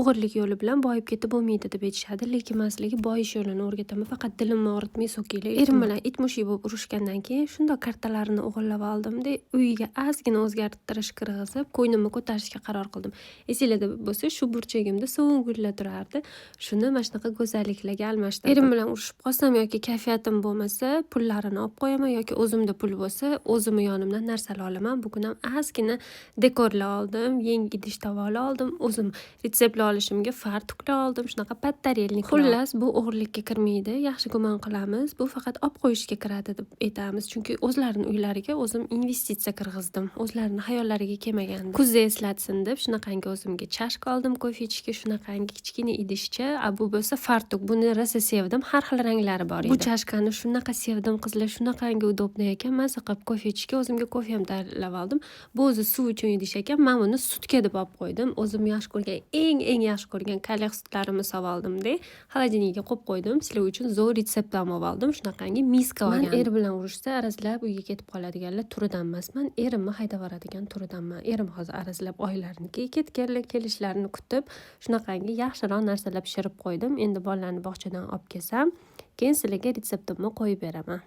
o'g'irlik yo'li bilan boyib ketib bo'lmaydi deb aytishadi, lekin men sizlarga boyish yo'lini o'rgataman. Faqat dilimni og'ritmay so'kinglar. Erim bilan it mushuk bo'lib urushgandan keyin shunday kartalarini o'g'irlab oldim-da, uyiga ozgina o'zgartirish kirgizib, qo'ynimni ko'tarishga qaror qildim. Esinglarda bo'lsa, shu burchagimda so'nggi gullar turardi. Shuni mana shunaqa go'zalliklarga almashtirdim. Erim bilan urushib qolsam yoki kayfiyatim bo'lmasa, pullarini olib qo'yaman yoki o'zimda pul bo'lsa, o'zimni yonimdan narsalar olaman. Bugun ham ozgina dekorlar oldim, yangi idish tovoqlar oldim, o'zim retseptlar olishimga fartuklar oldim, shunaqa pattarelnik. Xullas, bu o'g'irlikka kirmaydi, yaxshi gumon qilamiz. Bu faqat olib qo'yishga kiradi deb aytamiz, chunki o'zlarining uylariga o'zim investitsiya kirgizdim. O'zlarining hayollariga kelmagan. Kuzda eslatsin deb shunaqangi o'zimga chashka oldim kofe ichishga, shunaqangi kichkina idishcha. Bu bo'lsa fartuk. Buni rosa sevdim. Har xil ranglari bor edi. Bu chashkani shunaqa sevdim, qizlar, shunaqangi udobniy ekan. Maza qilib kofe ichishga o'zimga kofe ham tayyorlab oldim. Bu o'zi suv uchun idish ekan. Men uni sutga deb olib qo'ydim. O'zim yaxshi ko'rgan, eng yaxshi ko'rgan kalyaq sutlarimni solib oldim-da, xolodilnikka qo'yib qo'ydim. Sizlar uchun zo'r retsept ham oldim. Shunaqangi miska olgan. Men eri bilan urushsa, arazlab uyga ketib qoladiganlar turidan emasman. Erimni haydab yuboradigan turidanman. Erim hozir arazlab oylarnikiga ketganlar, kelishlarini kutib, shunaqangi yaxshiroq narsalar pishirib qo'ydim. Endi bolalarni bog'chadan olib kelsam, keyin sizlarga retseptimni qo'yib beraman.